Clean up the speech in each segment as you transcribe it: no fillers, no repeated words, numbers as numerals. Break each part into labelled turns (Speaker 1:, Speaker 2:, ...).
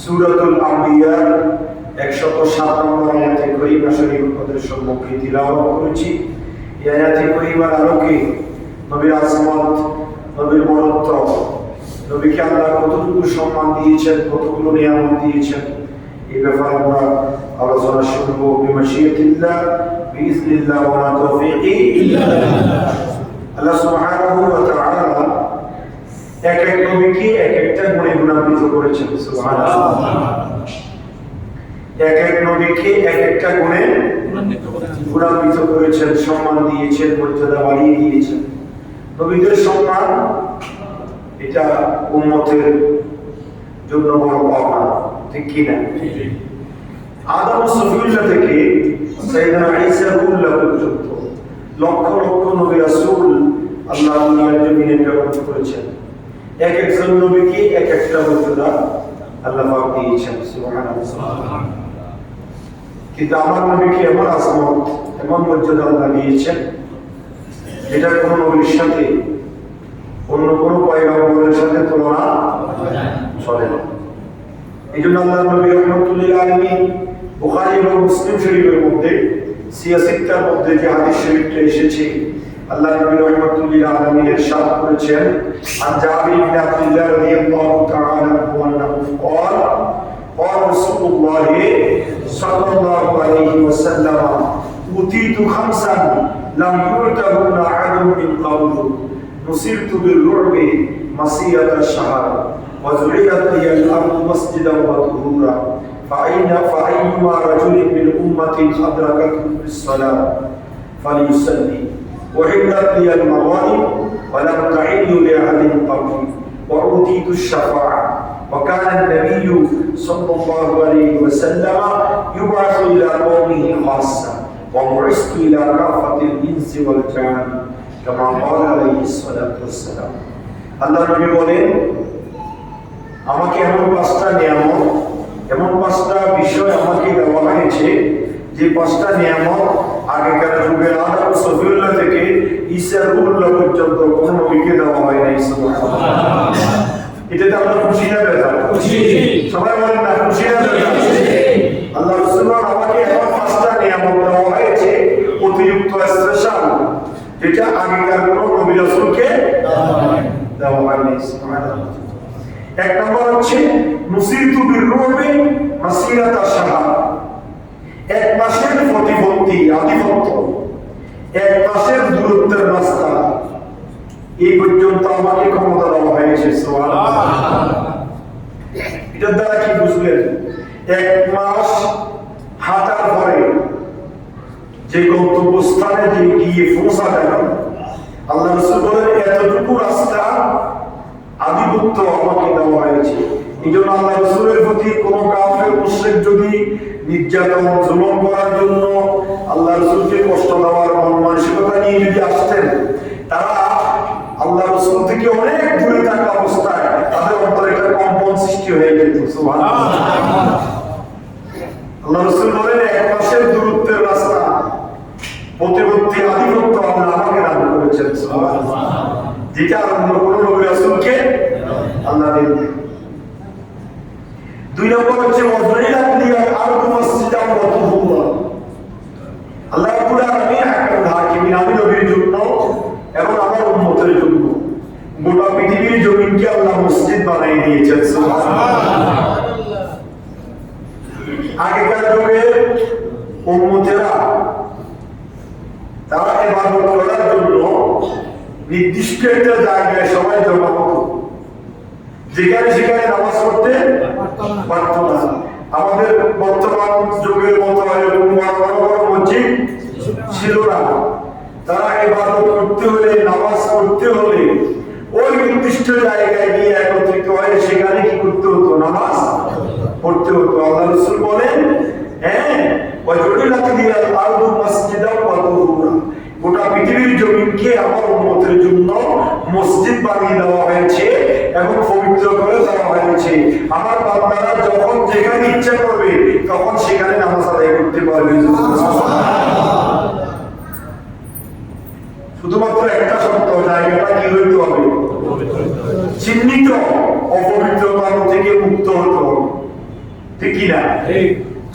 Speaker 1: সূরাতুল আম্বিয়া 100 107 নম্বর আয়াতে কারিমা শরীফ আমাদের সম্মুখে তিলাওয়াত করেছি। এই আয়াতে কারিমার আলোকে নবীর আজমত, নবীর বরত্ব, নবীকে আল্লাহ কতটুকু সম্মান দিয়েছেন, কতগুলো নিয়ামত দিয়েছেন, এই ব্যাপারে আমরা আলোচনা শুনবো। বিমাশিয়াতিল্লাহ বিইজনিল্লাহ ওয়া লা তাওফীকি ইল্লা বিল্লাহ। আল্লাহ সুবহানাহু ওয়া তাআলা এক এক নবীকে এক একটা গুণে গুণান্বিত করেছেন। সুবহানাল্লাহ। এক এক নবীকে এক একটা গুণে গুণান্বিত করেছেন, সম্মান দিয়েছেন, মর্যাদা বাড়িয়ে দিয়েছেন। নবীদের সম্মান এটা উম্মতের জন্য বড় পাওনা, ঠিক কি না? আদম সফিউল্লাহ থেকে সাইয়েদনা ঈসা রুহুল্লাহ পর্যন্ত লক্ষ লক্ষ নবী রাসূল আল্লাহ দুনিয়ার জমিনে প্রেরণ করেছেন। এক একজন নবীকে এক একটা মর্যাদা আল্লাহ পাক দিয়েছেন। সুবহানাল্লাহ। কিন্তু আমার নবীকে এমন আজমত, এমন মর্যাদা আল্লাহ দিয়েছেন যেটা কোনো নবীর সাথে অন্য কোনো পয়গম্বরের সাথে তুলনা চলে না। এই জন্য আল্লাহ নবী রাহমাতুল্লিল আলামিন বুখারী এবং মুসলিম শরীফের মধ্যে সিয়াসিত্তার মধ্যে যে হাদিস শরীফটা এসেছে, আল্লাহ নবী রাহমাতুল্লিল আলামিন ইরশাদ করেছেন, আন জাবির ইবনে আব্দুল্লাহ রাদিয়াল্লাহু তাআলা আনহু আন্নাহু قال قال رسول الله صلى الله عليه وسلم أوتيت خمسا لم يؤتهن أحد من قبل نصرت بالرعب مسيرة الشهر وجعلت لي الأرض مسجدا وطهورا فأيما رجل من أمتي أدركته بالصلاة فليصلي وحلت لي المغانم ولم تحل لأحد قبلي وأوتيت الشفاعة وكان النبي صلى الله عليه وسلم يبعث إلى قومه خاصة وبعثت إلى كافة الإنس والجان كما قال عليه الصلاة والسلام। আল্লাহ নবী বলেন, আমাকে এমন পাঁচটা নিয়ামত, এমন পাঁচটা বিষয় আমাকে দেওয়া হয়েছে যে পাঁচটা নিয়ামত আগেকার যুগের আদম সফিউল্লাহ থেকে ঈসা রুহুল্লাহ পর্যন্ত কোনো নবীকে দেওয়া হয় নাই। সুবহানাল্লাহ। এটাতে আমরা খুশি না বেজার? খুশি। সবাই বলেন না, খুশি না বেজার? আল্লাহ রাসূল আমাকে এমন পাঁচটা নিয়ামত দেওয়া হয়েছে অতিরিক্ত স্পেশাল, যেটা আগেকার কোনো নবী রাসূলকে দেওয়া হয়নি। সুবহানাল্লাহ। এক নম্বর হচ্ছে নুসিরতু বিররুবি মাসিরাতা শাহর, এক মাসের প্রতিপত্তি, আধিপত্য, এক মাসের দূরত্বের রাস্তা, এই পর্যন্ত আমাকে ক্ষমতা দেওয়া হয়েছে। সুবহানাল্লাহ। এটার দ্বারা কি বুঝলেন? এক মাস হাঁটার পরে যে গন্তব্যস্থানে যে গিয়ে পৌঁছা গেল, আল্লাহ রাসূল বলেন এতটুকু রাস্তা আধিপত্য আমাকে দেওয়া হয়েছে। এই জন্য আল্লাহ রাসূলের প্রতি কোন কাফের মুশরিক যদি নির্যাতন জুলুম করার জন্য আল্লাহ রাসূলকে কষ্ট দেওয়ার মন মানসিকতা নিয়ে যদি আসতেন, তারা আল্লাহ রাসূল থেকে অনেক দূরে থাকা অবস্থায় তাদের অন্তরে একটা কম্পন সৃষ্টি হয়ে যেত। সুবহানাল্লাহ। আল্লাহ রাসূল বলেন এক মাসের দূরত্বের রাস্তা, প্রতিপত্তি, আধিপত্য আল্লাহ আমাকে দান করেছেন। সুবহানাল্লাহ। যেটা অন্য কোনো নবী রাসূলকে আল্লাহ দেননি। দুই নম্বর হচ্ছে ওয়াজরাইলাত লিয়াল আরদু মাসজিদান ওয়া তুহুরা। আল্লাহ রাব্বুল আলামিন হাকিমুল হাকিমিন, আমি নবীর জন্য এবং আমার উম্মতের জন্য গোটা পৃথিবীর জমিনকে আল্লাহ মসজিদ বানিয়ে দিয়েছেন। সুবহানাল্লাহ। আগেকার যুগে উম্মতেরা তারা ইবাদত করার জন্য নির্দিষ্ট একটা জায়গায় সবাই জমা হতো, যেখানে সেখানে নামাজ পড়তে পারত না। আমাদের বর্তমান যুগের মতো এরকম বড় বড় মসজিদ ছিল না। তারা ইবাদত করতে হলে, নামাজ পড়তে হলে ওই নির্দিষ্ট জায়গায় গিয়ে একত্রিত হয়ে সেখানে কি করতে হতো? নামাজ পড়তে হতো। আল্লাহ রাসূল বলেন, হ্যাঁ, ওয়াজুলাত লিয়াল আরদু মাসজিদান ওয়া তুহুরা, গোটা পৃথিবীর জমিনকে আমার উম্মতের জন্য মসজিদ বানিয়ে দেওয়া হয়েছে এবং পবিত্র করে দেওয়া হয়েছে। আমার বান্দারা যখন যেখানে ইচ্ছা করবে তখন সেখানে নামাজ আদায় করতে পারবে। শুধুমাত্র একটা শর্ত, জায়গাটা কি হইতে হবে? চিহ্নিত, অপবিত্রতা থেকে মুক্ত হতে হবে, ঠিক কি না?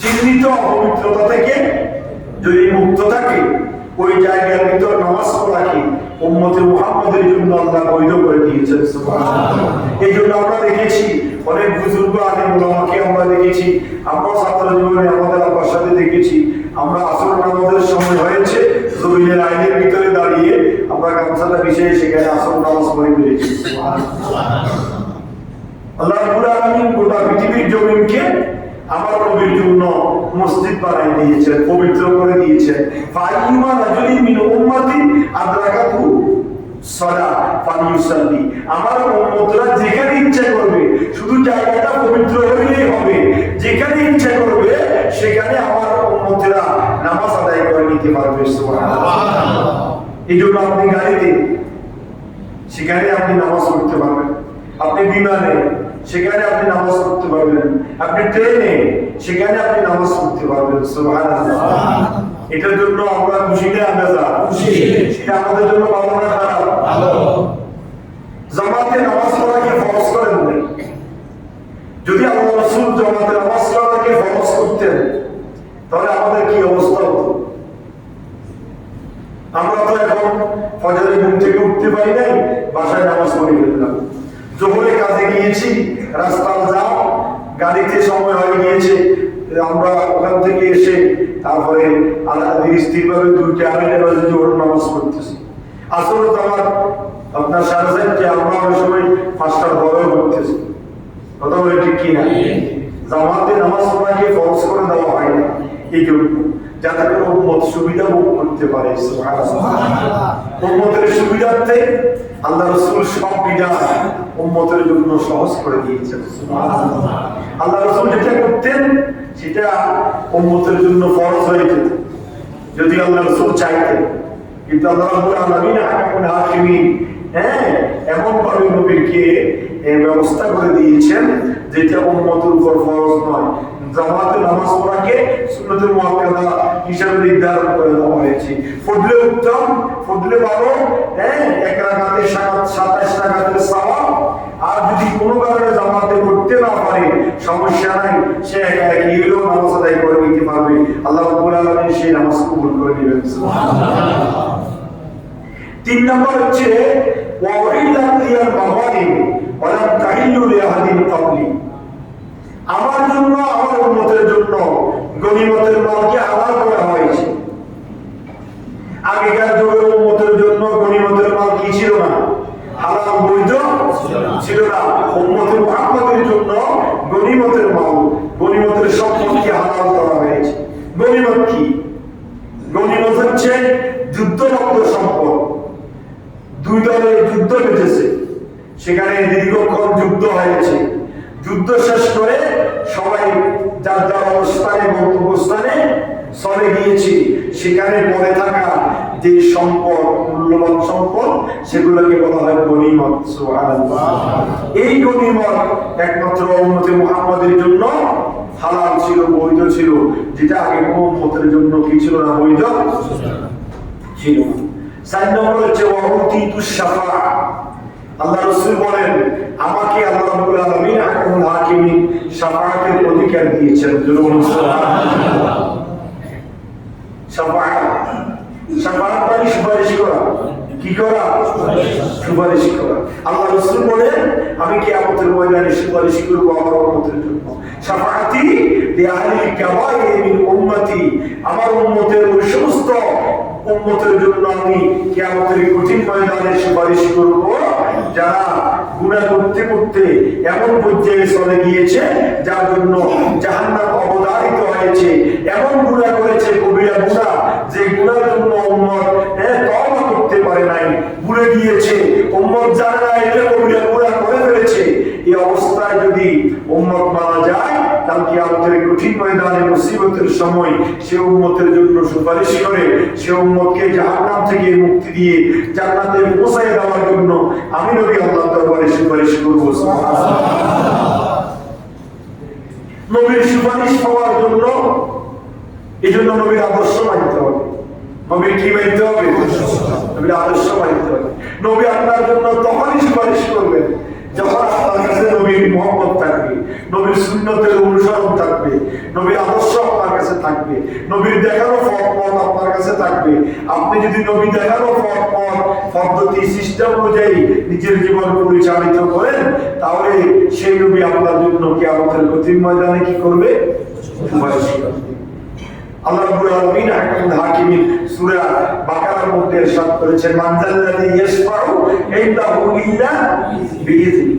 Speaker 1: চিহ্নিত অপবিত্রতা থেকে যদি মুক্ত থাকে, ওই জায়গার ভিতর নামাজ পড়াকে উম্মতে মুহাম্মদের জন্য আল্লাহ বৈধ করে দিয়েছেন। এই জন্য আমরা দেখেছি অনেক বুজুর্গ আলেম ওলামাকে আমরা দেখেছি, আমরা ছাত্র জীবনে আমাদের আব্বার সাথে দেখেছি, আমরা আসর নামাজের সময় হয়েছে জমিনের আইনের ভিতরে দাঁড়িয়ে আমরা গামছাটা বিছিয়ে সেখানে আসর নামাজ পড়ে ফেলেছি। আল্লাহ রাব্বুল আলামিন গোটা পৃথিবীর জমিনকে আমার নবীর জন্য মসজিদ বানাই দিয়েছেন, পবিত্র করে দিয়েছেন। ফাইমা রাজুলিন মিন উম্মতি আদরাকাতু সালাহ ফালিউসাল্লি, আমার উম্মতরা যেখানে ইচ্ছা করবে, শুধু জায়গাটা পবিত্র হলেই হবে, যেখানে ইচ্ছা করবে সেখানে আমার উম্মতরা নামাজ আদায় করে নিতে পারবে। সুবহানাল্লাহ। এই জন্য আপনি গাড়িতে সেখানে আপনি নামাজ পড়তে পারবেন, আপনি বিমানে সেখানে আপনি নামাজ পড়তে পারবেন, আপনি ট্রেনে সেখানে আপনি নামাজ পড়তে পারবেন। সুবহানাল্লাহ। এটার জন্য আমরা খুশি না আমরা খুশি, এটা আমাদের জন্য ভালো না খারাপ? ভালো। জামাতে নামাজ পড়াকে ফরজ করেন নাই। যদি আল্লাহ রাসূল জামাতে নামাজ পড়াকে ফরজ করতেন তাহলে আমাদের কি অবস্থা হতো? আমরা তো এখন ফজরের ঘুম থেকে উঠতে পারি নাই, বাসায় নামাজ পড়ে ফেললাম। জোহরে কাজে গিয়েছি, রাস্তার যাও, গাড়িতে সময় হয়ে গিয়েছে, আমরা ওখান থেকে এসে তারপরে স্থিরভাবে 2-2:30 বাজে জোহর নামাজ পড়তেছি। আসলে তো আমার আপনার 4:30 আমরা ওই সময় 5টার পরেও পড়তেছি। কথা বলে ঠিক কিনা? জামাতে নামাজ পড়াকে ফরজ করে দেওয়া হয় না এই জন্য যাতে করে উম্মত সুবিধা ভোগ করতে পারে। উম্মতের সুবিধার্থে আল্লাহ রাসূল সব বিধান উম্মতের জন্য সহজ করে দিয়েছেন। আল্লাহ রাসূল যেটা করতেন সেটা উম্মতের জন্য ফরজ হয়ে যেত যদি আল্লাহ রাসূল চাইতেন। কিন্তু আল্লাহ রাব্বুল আলামিন আহকামুল হাকিমিন এমন ভাবে নবীকে ব্যবস্থা করে দিয়েছেন যেটা উম্মতের উপর ফরজ নয়। জামাতে নামাজ পড়াকে সুন্নতুল মুআক্কাদা হিসাবে নির্ধারণ করে দেওয়া হয়েছে। ফজলে উত্তম, ফজলে ভালো, এক রাকাতে 27 রাকাতের সওয়াব। আর যদি কোনো কারণে জামাতে পড়তে না পারে সমস্যা নাই, সে একা একই হলেও নামাজ আদায় করে নিতে পারবে। আল্লাহ রাব্বুল আলামিন সেই নামাজ কবুল করে নেবেন। সুবহানাল্লাহ। 3 নম্বর হচ্ছে ওয়াইলাতিয়াল মাওয়ালিদ ওয়া লাম তাহিল্লু লিআহাদিন ক্বাবলি, আমার জন্য আমার উম্মতের জন্য গনিমতের মালকে হালাল করা হয়েছে। আগেকার যুগের উম্মতের জন্য গনিমতের মাল কি ছিল না? হালাল, বৈধ ছিল না। উম্মতে মুহাম্মদের জন্য গনিমতের মাল, গনিমতের সম্পদকে হালাল করা হয়েছে। গনিমত কি? গনিমত হচ্ছে যুদ্ধরত সম্পদ। 2 দলে যুদ্ধ বেঁধেছে, সেখানে দীর্ঘক্ষণ যুদ্ধ হয়েছে, যুদ্ধ শেষ করে সবাই যার যার অবস্থানে গন্তব্যস্থানে চলে গিয়েছে, সেখানে পড়ে থাকা যে সম্পদ, মূল্যবান সম্পদ, সেগুলোকে বলা হয় গনিমত। সুবহানাল্লাহ। এই গনিমত একমাত্র উম্মতে মুহাম্মদের জন্য হালাল ছিল, বৈধ ছিল, যেটা আগে কোনো উম্মতের জন্য কি ছিল না? বৈধ ছিল না। 4 নম্বর হচ্ছে ওয়াউতিতুশ শাফাআ, আল্লাহ রাসূল বলেন আমাকে আল্লাহ রাব্বুল আলামিন আহকামুল হাকিমিন শাফাআতের অধিকার দিয়েছেন। সুবহানাল্লাহ। শাফাআত, শাফাআত মানে সুপারিশ করা। কি করা? সুপারিশ করা। আল্লাহ রাসূল বলেন আমি কিয়ামতের ময়দানে সুপারিশ করব আমার উম্মতের জন্য। শাফাআতি লিআহলিল কাবাইর মিন উম্মতি, আমার উম্মতের ওই সমস্ত উম্মতের জন্য আমি কিয়ামতের কঠিন ময়দানে সুপারিশ করব যারা গুনাহ করতে করতে এমন পর্যায়ে চলে গিয়েছে যার জন্য জাহান্নাম অবধারিত হয়েছে, এমন গুনাহ করেছে কবিরা গুনাহ যে গুনার জন্য উম্মত তওবা করতে পারে নাই, ভুলে গিয়েছে, উম্মত জানে না এটা কবিরা গুনাহ করে ফেলেছে। এই অবস্থায় যদি উম্মত মারা যায় তাহলে কিয়ামতের কঠিন ময়দানে মুসিবতের সময় সে উম্মতের জন্য সুপারিশ করে সে উম্মতকে জাহান্নাম থেকে মুক্তি দিয়ে জান্নাতে পৌঁছায় দেওয়ার জন্য আমি নবী আল্লাহর দরবারে সুপারিশ করব। নবীর সুপারিশ পাওয়ার জন্য এজন্য নবীর আদর্শ মানতে হবে। নবীর কি মানতে হবে? নবীর আদর্শ মানতে হবে। নবী আপনার জন্য তখনই সুপারিশ করবেন যখন আপনার কাছে নবীর মহব্বত থাকবে, নবীর সুন্নতের অনুসরণ থাকবে, নবীর আদর্শ আপনার কাছে থাকবে, নবীর দেখানো পথ আপনার কাছে থাকবে, আপনি যদি নবী দেখানো পদ্ধতি সিস্টেম অনুযায়ী নিজের জীবন পরিচালিত করেন, তাহলে সেই নবী আপনার জন্য কিয়ামতের কঠিন ময়দানে কি করবে? সুপারিশ করবে। আল্লাহ রাব্বুল আলামিন হাকামুল হাকিমিন সূরা বাকারার মধ্যে ইরশাদ করেছেন, মান যাল্লাযী ইয়াশফাউ ইনদাহু ইল্লা বিইذনি।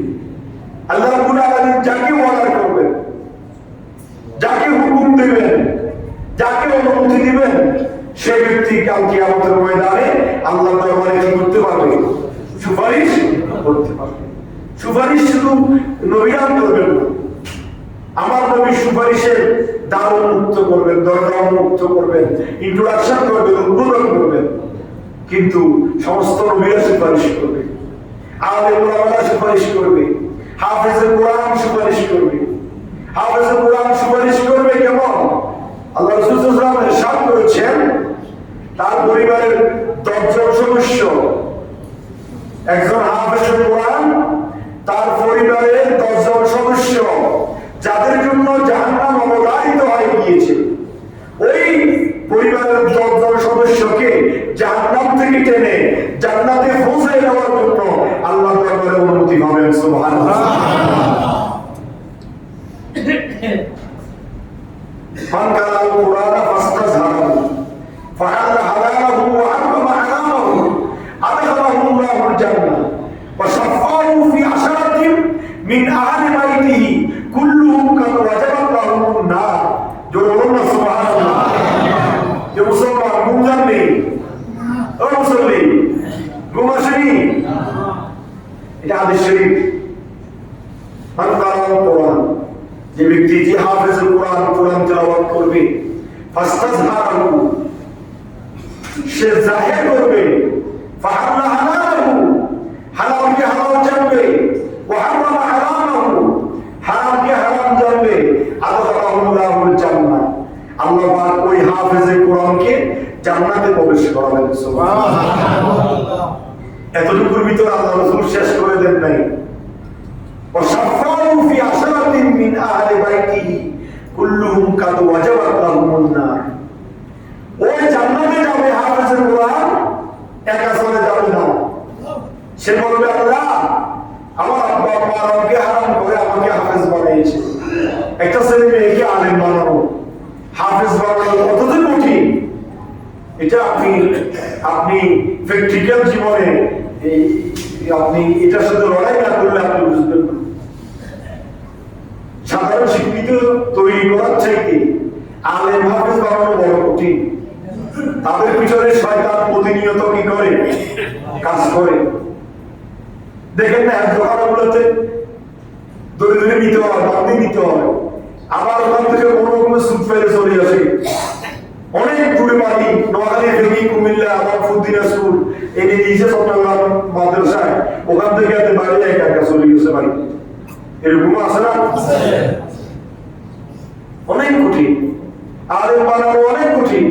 Speaker 1: আল্লাহ রাব্বুল আলামিন যাকে অর্ডার করবেন, যাকে হুকুম দিবেন, যাকে অনুমতি দিবেন, সেই ব্যক্তি কাল কিয়ামতের ময়দানে আল্লাহর দরবারে কি করতে পারবে? সুপারিশ করতে পারবে। সুপারিশ শুধু নবীরা করবেন না, আমার নবী সুপারিশের দ্বার উন্মুক্ত করবেন, দরজা উন্মুক্ত করবেন, ইন্ট্রোডাকশন করবেন, উদ্বোধন করবেন, কিন্তু সমস্ত নবীরা সুপারিশ করবে, আলেম ওলামারা সুপারিশ করবে, হাফেজে কোরআন সুপারিশ করবে। হাফেজে কোরআন সুপারিশ করবে কেমন? আল্লাহ রাসূল সাল্লাল্লাহু আলাইহি ওয়াসাল্লাম ইরশাদ করেছেন, তার পরিবারের 10 জন সদস্য, একজন হাফেজে কোরআন, তার পরিবারের 10 জন সদস্য যাদের জন্য জাহান্নাম অবধারিত হয়ে গিয়েছে, ওই পরিবারের 10 জন সদস্যকে জাহান্নাম থেকে টেনে জান্নাতে পৌঁছে দেওয়ার জন্য আল্লাহর দরবারে অনুমতি পাবেন। সুবহানাল্লাহ। মান কারাল কুরআন ফাস্তাযহারু ফাহাল্লা হালালাহু ওয়া হারামা হারামাহু আদখালাহু আল্লাহুল জান্নাহ ওয়া শাফাহু ফি আশরাতিন মিন আহলি বাইতিহি কুল্লুহুম কাদ ওয়াজাবাত লাহুমুন নার। জোরে বলুন না সুবহানাল্লাহ। যে মুসলমান ঘুম জানবে, ও মুসল্লি ঘুম আসেনি, এটা হাদিস শরীফ। মান কারাল কুরআন, যে ব্যক্তি যে হাফেজ কোরআন কোরআন তেলাওয়াত করবে, ফাস্তাযহারু, সে জাহির করবে, ফাহাল্লা হালালাহু, হালালকে হালাল জানবে, ওয়া হারামা হারামাহু, হারামকে হারাম জানবে, আদখালাহু আল্লাহুল জান্নাহ, আল্লাহ পাক ওই হাফেজে কোরআনকে জান্নাতে প্রবেশ করাবেন। সুবহানাল্লাহ। এতটুকুর ভিতর আল্লাহ রাসূল শেষ করে দেন নাই, ওয়া শাফাউ ফি আশরাতিন মিন আহলি বাইতিহি কুল্লুহুম কাদ ওয়াজাবাত লাহুমুন নার। ওই জান্নাতে যাবে হাফেজে কোরআন, একা চলে যাবে না। সে বলবে, আল্লাহ আমার আব্বা আম্মা আমাকে হারাম করে আমাকে হাফেজ বানিয়েছে। একটা ছেলে মেয়েকে আলেম বানানো, হাফেজ বানানো কতদিন কঠিন, এটা আপনি প্র্যাকটিক্যাল জীবনে আপনি এটার সাথে লড়াই না করলে আপনি বুঝবেন না। সাধারণ শিক্ষিত তৈরি করার চাইতে আলেম হাফেজ বানানো বড় কঠিন। তাদের পিছনে শয়তান প্রতিনিয়ত কি করে? কাজ করে। দেখেন না, দোকানগুলোতে দড়ি ধরে নিতে হয়, বান্ধি নিতে হয়, আবার ওখান থেকে কোনো কোনো সুদ ফেলে চলে আসে। অনেক দূরে বাড়ি, নোয়াখালী, ফেনী, কুমিল্লা, আমার দিনাজপুর, এনে দিয়েছে চট্টগ্রাম মাদ্রাসায়, ওখান থেকে এত বাড়ি একা একা চলে গেছে বাড়ি। এরকম আছে না? অনেক কঠিন, আলেম বানানো অনেক কঠিন।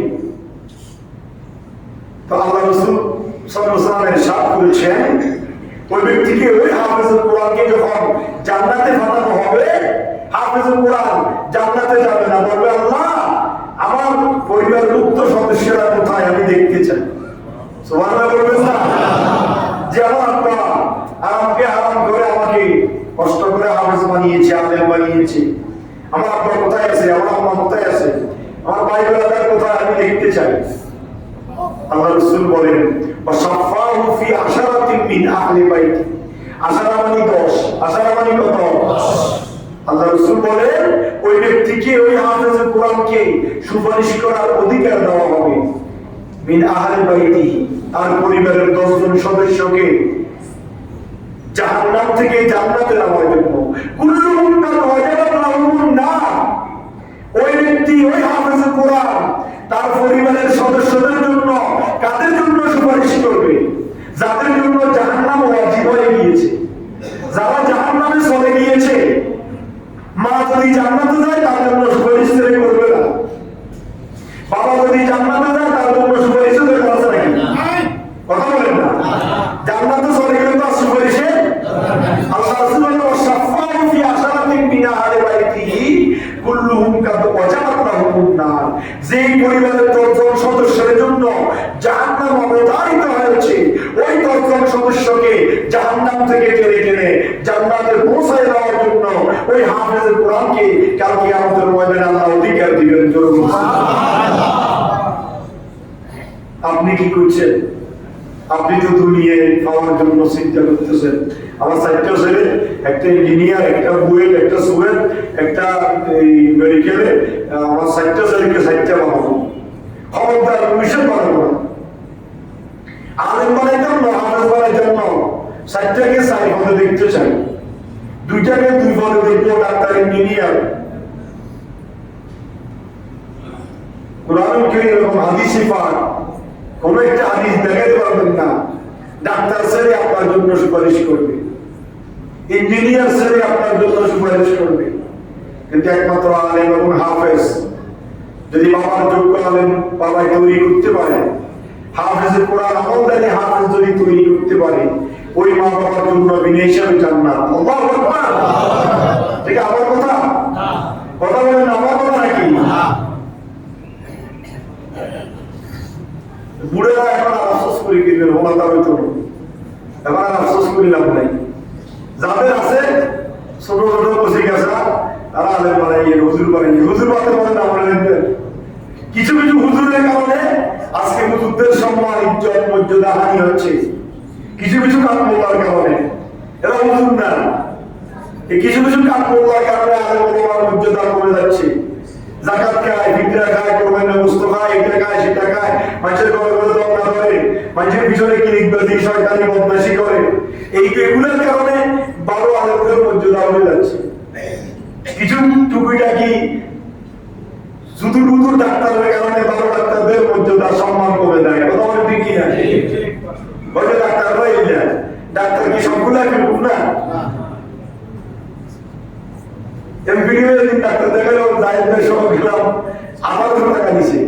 Speaker 1: তো আল্লাহ রাসূল সাল্লাল্লাহু আলাইহি ওয়াসাল্লাম ইরশাদ করেছেন, ওই ব্যক্তিকে, ওই হাফেজুল কোরআনকে যখন জান্নাতে পাঠানো হবে, হাফেজুল কোরআন জান্নাতে যাবে না, বলবে, আল্লাহ আমার পরিবারের উক্ত সদস্যরা কোথায়, আমি দেখতে চাই। সুবহানাল্লাহ বলবেন না? যে আমার আব্বা আমাকে হারাম করে আমাকে কষ্ট করে হাফেজ বানিয়েছে, আলেম বানিয়েছে, আমার আব্বা কোথায় আছে, আমার আম্মা কোথায় আছে, আমার ভাই ব্রাদার কোথায়, আমি দেখতে চাই। আল্লাহ রাসূল বলেন, ওয়াশাফাহু ফি আশরাতিন মিন আহলি বাইতি। আশারা মানে 10, আশারা মানে কত? 10। আল্লাহ রাসূল বলেন, ওই ব্যক্তিকে, ওই হাফেজ কোরআনকে সুপারিশ করার অধিকার দেওয়া হবে মিন আহলি বাইতি, তার পরিবারের 10 জন সদস্যকে জাহান্নাম থেকে জান্নাতে নেওয়ার জন্য। কুল্লুহুম কাদ ওয়াজাবাত লাহুমুন নার, ওই ব্যক্তি, ওই হাফেজ কোরআন তার পরিবারের সদস্যদের জন্য, কাদের জন্য সুপারিশ করবে? যাদের জন্য জাহান্নাম ওয়াজিব হয়ে গিয়েছে, যারা জাহান্নামে চলে গিয়েছে। মা যদি জান্নাতে যায় তার জন্য সুপারিশ করবে না, বাবা যদি জান্নাতে যায় তার জন্য সুপারিশ করবে নাকি? কথা বলেন না? জান্নাতে চলে গেলে তো সুপারিশে আল্লাহ রাসূল যে পরিবারের 10 জন সদস্যের জন্য জাহান্নাম অবধারিত হয়েছে, ওই 10 জন সদস্যকে জাহান্নাম থেকে টেনে টেনে জান্নাতে পৌঁছায় দেওয়ার জন্য ওই হাফেজে কোরআনকে কালকে আমাদের ময়দানে আল্লাহ অধিকার দিবেন। আপনি কি করছেন? আপনি তো দুনিয়ায় পাওয়ার জন্য চিন্তা করতেছেন। আমার 4টা ছেলে, একটা ইঞ্জিনিয়ার, একটা বুয়েট, একটা সুয়েট, একটা মেডিকেলে, আমার 4টা ছেলেকে 4টা বানাবো। খবরদার মিশন বানাবো না। আলেম বানাইতাম না, হাফেজ বানাইতাম না। 4টাকে 4 পদে দেখতে চাই, 2টাকে 2 পদে দেখবো, ডাক্তার, ইঞ্জিনিয়ার। কোরআন কি এরকম হাদিসে পাক কোন একটা হাদিস দেখাতে পারবেন না ডাক্তার ছেলে আপনার জন্য সুপারিশ করবে, ইঞ্জিনিয়ার ছেলে আপনার জন্য সুপারিশ করবে, কিন্তু একমাত্র আলেম এবং হাফেজ যদি বাবার যোগ্য আলেম বাবাই তৈরি করতে পারে, হাফেজের কোরআন আমলদারি হাফেজ যদি তৈরি করতে পারে, ওই মা বাবার জন্য বিনা হিসাবে জান্নাত। আল্লাহু আকবার। ঠিক আমার কথা? কথা বলেন আমার কথা নাকি? বুড়েরা এখন আর আফসোস করে কিনবেন, ওলা তবে তো এখন আর আফসোস করি লাভ নাই। যাদের আছে ছোট ছোট বসে গেছে তারা আলেম বানাইয়ে, হুজুর বানাইয়ে, হুজুর বানাতে পারেন আমরা দেখবেন। কিছু কিছু হুজুরের কারণে আজকে হুজুরদের সম্মান, ইজ্জত, মর্যাদা হানি হচ্ছে। কিছু কিছু কাঠমোল্লার কারণে, এরা হুজুর না, এই কিছু কিছু কাঠমোল্লার কারণে আলেম ওলামার মর্যাদা কমে যাচ্ছে। যাকাত খায়, ফিতরা খায়, কোরবানি গোশত খায়, এটা খায়, সেটা খায়, মানুষের ঘরে ঘরে দোয়া করে, মানুষের পিছনে কিলিকবাজি, শয়তানি, বদমাশি করে। এগুলোর কারণে 12 আলেমদের মর্যাদা হয়ে যাচ্ছে। কিছু টুকিটাকি শুধু শুধু ডাক্তারের কারণে 12 ডাক্তারদের মর্যাদা সম্মান কমে দেয়। কথা বলে ঠিক কি না? বলে ডাক্তাররা এই যায়, ডাক্তার কি সবগুলো এরকম না? ডাক্তার দেখালো জাহিদের সহ গেলাম, 1800 টাকা দিছে।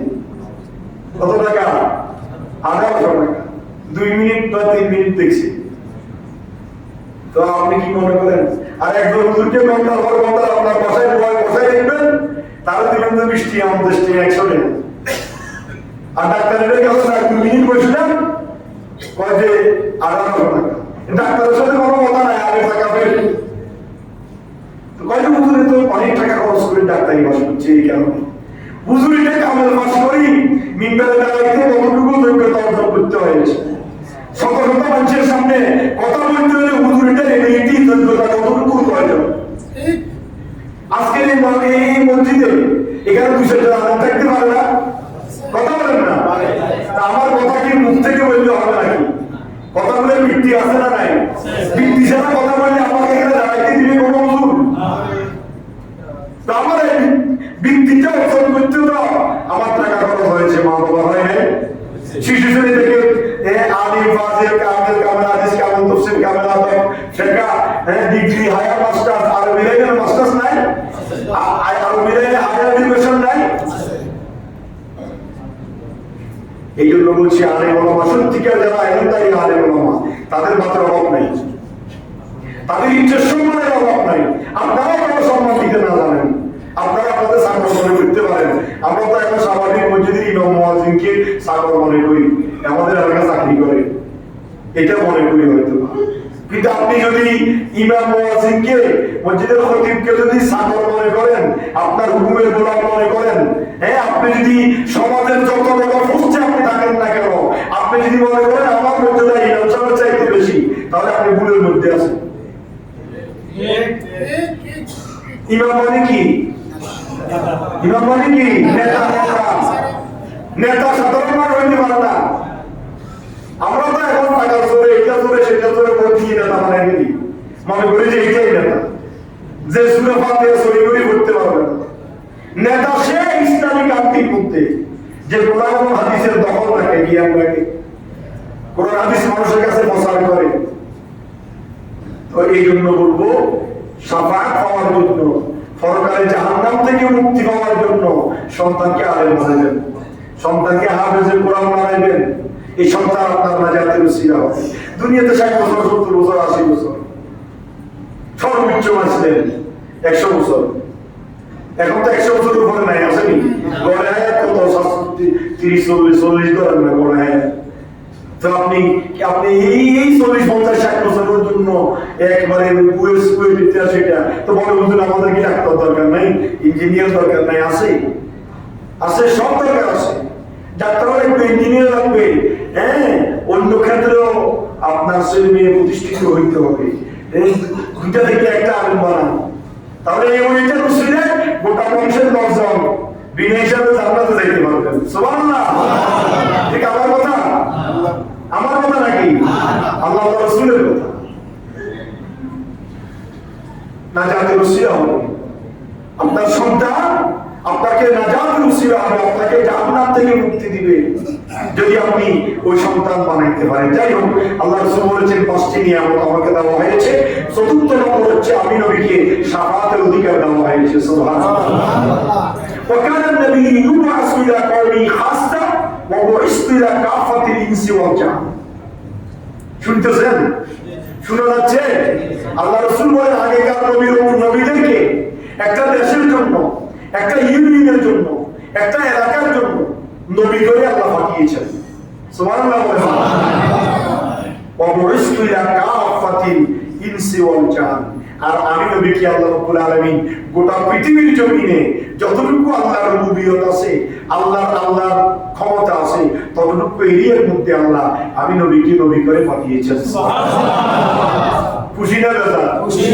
Speaker 1: কত টাকা? 1800 টাকা। 2 মিনিট বা 3 মিনিট দেখছি। তো আপনি কি মনে করেন? আর একজন হুজুরকে ঘন্টার পর ঘন্টা আপনার বসায় বসায় দেখবেন, তারা দিবেন তো 20 টাকা, 50 টাকা, 100 টাকা। আর ডাক্তারের কাছে 2 মিনিট বসলাম, কয় যে 1800 টাকা। ডাক্তারের সাথে কোনো কথা নাই, আগে টাকা পেয়ে কয়টা হুজুরে তো অনেক টাকা খরচ করে ডাক্তারি পাস করছে। এই কারণে হুজুরিটা কামেল পাস করি মিম্বারে দাঁড়াইতে কতটুকু যোগ্যতা অর্জন করতে হয়েছে। শত শত মানুষের সামনে কথা বলতে হলে হুজুরিটা এবিলিটি, যোগ্যতা কতটুকু প্রয়োজন। আজকের এই মসজিদে এখানে 200 জন আলেম থাকতে পারে না? কথা বলেন না? আমার কথা কি মুখ থেকে বললে হবে নাকি? কথা বলে ভিত্তি আছে না নাই? ভিত্তি ছাড়া কথা বললে আমাকে এখানে দাঁড়াইতে দিবে কোনো হুজুর? আমার ভিত্তিটা অর্জন করতে তো আমার টাকা খরচ হয়েছে, মা বাবা হয় নাই। শিশু শ্রেণী থেকে আলিম, ফাজিল, কামেল, কামেল হাদিস, কামেল তাফসীর, কামেল আদব শেখা, ডিগ্রি, হায়ার মাস্টার্স, আরবি লাইনের মাস্টার্স নাই, আরবি লাইনে হায়ার এডুকেশন নাই। এই জন্য বলছি আলেম ওলামা, সত্যিকার যারা এলেনদারি আলেম ওলামা, তাদের মাত্র অভাব নাই, তাদের ইজ্জত সম্মানের অভাব নাই। আপনারা কেন সম্মান দিতে না জানেন? আপনারা আপনাদের সাগর মনে করতে পারেন। আমরা তো এখন স্বাভাবিক মসজিদের ইমাম মুয়াজ্জিনকে সাগর মনে করি, আমাদের এলাকা চাকরি করে, এটা মনে করি হয়তো। কিন্তু আপনি যদি ইমাম মুয়াজ্জিনকে, মসজিদের খতিবকে যদি সাগর মনে করেন, আপনার হুকুমের গোলাম মনে করেন, আপনি যদি সমাজের যত বড় পোস্টে আপনি থাকেন না কেন, আপনি যদি মনে করেন আমার মর্যাদা ইমাম সাহেবের চাইতে বেশি, তাহলে আপনি ভুলের মধ্যে আছেন। ইমাম মানে কি? ইমাম মানে কি? নেতা। নেতা সাধারণ মানুষ হইতে পারে না। আমরা তো এখন টাকার জোরে, এটা জোরে, সেটা জোরে ভোট দিয়ে নেতা বানাই দিই, মনে করি যে এইটাই নেতা, যে সুরে ফাতে সই করে করতে পারবে না। নেতা সে ইসলামিক আর্থিক মধ্যে যে কোরআন এবং হাদিসের দখল রাখে, জ্ঞান রাখে, কোরআন হাদিস মানুষের কাছে প্রচার করে। তো এই জন্য বলবো, শাফাআত পাওয়ার জন্য, পরকালে জাহান্নাম থেকে মুক্তি পাওয়ার জন্য সন্তানকে আলেম বানাবেন, সন্তানকে হাফেজে কোরআন বানাবেন। এই সন্তান আপনার নাজাতের উসিলা হবে। দুনিয়াতে 60 বছর, 70 বছর, 80 বছর, সর্বোচ্চ বাঁচলেন 100 বছর। এখন তো 100 বছর উপরে নাই, আসেনি? গড়ে হায়াত কত? 30, 40 ধরেন না গড়ে হায়াত। তো আপনি এই 40, 50, 60 বছরের জন্য একবারে সেটা তো বড় বুঝুন, আমাদের কি ডাক্তার দরকার নাই, ইঞ্জিনিয়ার দরকার নাই? আছে, সব দরকার আছে। ডাক্তার লাগবে, ইঞ্জিনিয়ার লাগবে, হ্যাঁ। অন্য ক্ষেত্রেও আপনার ছেলে মেয়ে প্রতিষ্ঠিত হইতে হবে। এই দুইটা থেকে একটা আলেম বানান, তাহলে এটা মুসলিমে গোটা বংশের 10 জন বিনা হিসাবে জান্নাতে যাইতে পারবেন। সুবহানাল্লাহ। ঠিক আমার কথা নাকি আল্লাহ রাসূলের কথা? নাজাতের উসিলা হবে আপনার সন্তান, আপনাকে নাজাতের উসিলা হবে, আপনাকে জাহান্নাম থেকে মুক্তি দিবে যদি আপনি ওই সন্তান বানাইতে পারেন। যাই হোক, আল্লাহ রাসূল বলেছেন 5টি নিয়ামত আমাকে দেওয়া হয়েছে। 4th নম্বর হচ্ছে আমি নবীকে শাফাআতের অধিকার দেওয়া হয়েছে। সুবহানাল্লাহ। وكان النبي يبعث إلى قومه خاصة وبعثت إلى كافة الإنس والجن। শুনতেছেন? শোনা যাচ্ছে? আল্লাহ রাসূল বলেন আগেকার নবীদেরকে একটা দেশের জন্য, একটা ইউনিয়নের জন্য, একটা এলাকার জন্য নবী করে আল্লাহ পাঠিয়েছেন। সুবহানাল্লাহ। وبعثت إلى كافة الإنس والجن। আর আমি নবীকে আল্লাহ রাব্বুল আলামিন গোটা পৃথিবীর জমিনে যতটুকু আল্লাহর রুবুবিয়ত আছে, আল্লাহর ক্ষমতা আছে, ততটুকু এরিয়ার মধ্যে আমি নবীকে নবী করে পাঠিয়েছেন। সুবহানাল্লাহ। খুশি না বেজা? খুশি।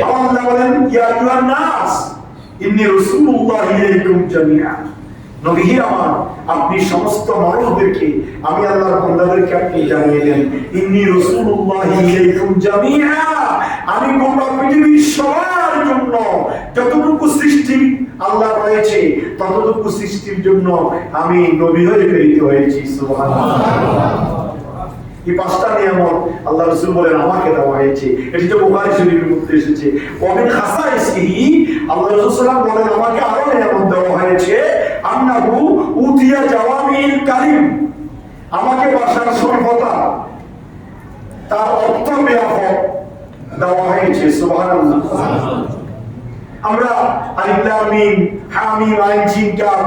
Speaker 1: আল্লাহ বলেন ইয়া আইয়ুহান নাস ইন্নী রাসূলুল্লাহি ইলাইকুম জামিআ। নবী আমার, আপনি সমস্ত মানুষদেরকে, আমি আল্লাহর বান্দাদেরকে আপনি জানিয়ে দেন ইন্নী রাসূলুল্লাহি ইলাইকুম জামিআ। আমি গোটা পৃথিবীর সবার জন্য যতটুকু সৃষ্টি আল্লাহ রয়েছে ততটুকু সৃষ্টির জন্য আমি নবী হয়ে প্রেরিত হয়েছি। সুবহানাল্লাহ। এই 5টা নিয়ামত আল্লাহ রাসূল বলেন আমাকে দেওয়া হয়েছে। এটি তো বুখারী শরীফের মধ্যে এসেছে। ওমিন খাসাইসিহি, আল্লাহ রাসূল সাল্লাল্লাহু আলাইহি ওয়াসাল্লাম বলেন আমাকে আরো নিয়ামত দেওয়া হয়েছে। আন্নাহু উতিয়া জাওয়ামিল কালিম, আমাকে ভাষার সর্বতা, তার অর্থ ব্যাপক দেওয়া হয়েছে। সুবহানাল্লাহ। আমরা আলিফ লাম মিম হা মিম আইন জিম কাফ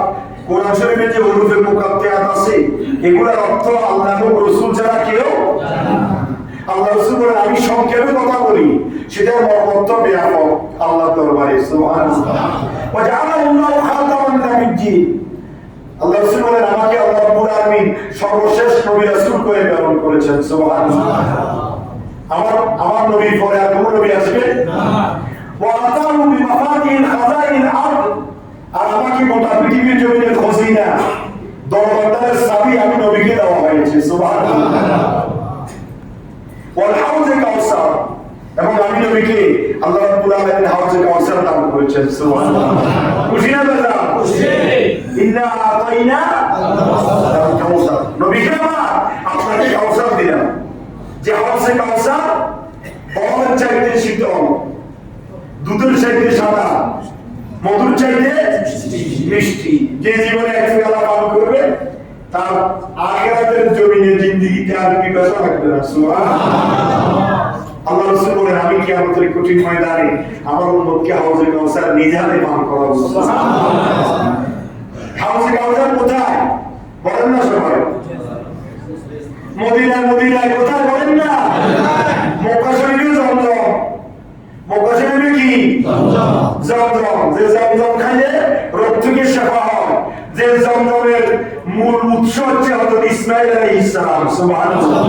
Speaker 1: কোরআন শরীফে যে হরফে মুকাত্তায়াত আছে, এগুলোর অর্থ আল্লাহ এবং রাসূল ছাড়া কেউ জানে না। আল্লাহ রাসূল বলেন আমি সংক্ষেপে কথা বলি, সেটার অর্থ ব্যাপক আল্লাহর দরবারে। সুবহানাল্লাহ। ওয়া জাআলাল্লাহু খাতামান নাবিয়্যিন, আল্লাহ রাসূল বলেন আমাকে আল্লাহ রাব্বুল আলামিন সর্বশেষ নবী রাসূল করে প্রেরণ করেছেন। সুবহানাল্লাহ। আমার নবীর পরে আর কোন নবী আসবে না। ওয়া আতাহু বিমাফাতিহিল খাজাইনিল আরদ, আর আমাকে গোটা পৃথিবীর জমিনের খজিনা, দরবারের চাবি আমি নবীকে দেওয়া হয়েছে। সুবহানাল্লাহ। ওয়াল হাউজে কাউসার, এবং আমি নবীকে আল্লাহ রাব্বুল আলামিন হাউজে কাউসার দান করেছেন। সুবহানাল্লাহ। খুশি না বেজা? খুশি। ইন্না আতাইনা আল কাউসার, নবীকে আপনাকে কাউসার দিলাম, যে হাউজে কাউসার বরফের চাইতে শীতল, দুধের চাইতে সাদা, মধুর চাইতে মিষ্টি। যে জীবনে এক পেয়ালা পান করবে তার আখিরাতের জমিনে জিন্দেগিতে আর পিপাসা লাগবে না। সুবহানাল্লাহ। আল্লাহ রাসূল বলেন আমি কিয়ামতের কঠিন ময়দানে আমার উম্মতকে হাউজে কাউসার নিজে হাতে পান করাবো। সুবহানাল্লাহ। হাউজে কাউসার কোথায় বলেন না সবাই? মদিনায় কোথায় বলেন না? মক্কা শরীফে জমজম, মক্কা শরীফে কি জমজম, যে জমজম খাইলে রোগ থেকে শিফা হয়, যে জমজমের মূল উৎস হচ্ছে হযরত ইসমাঈল আলাইহিস সালাম। সুবহানাল্লাহ।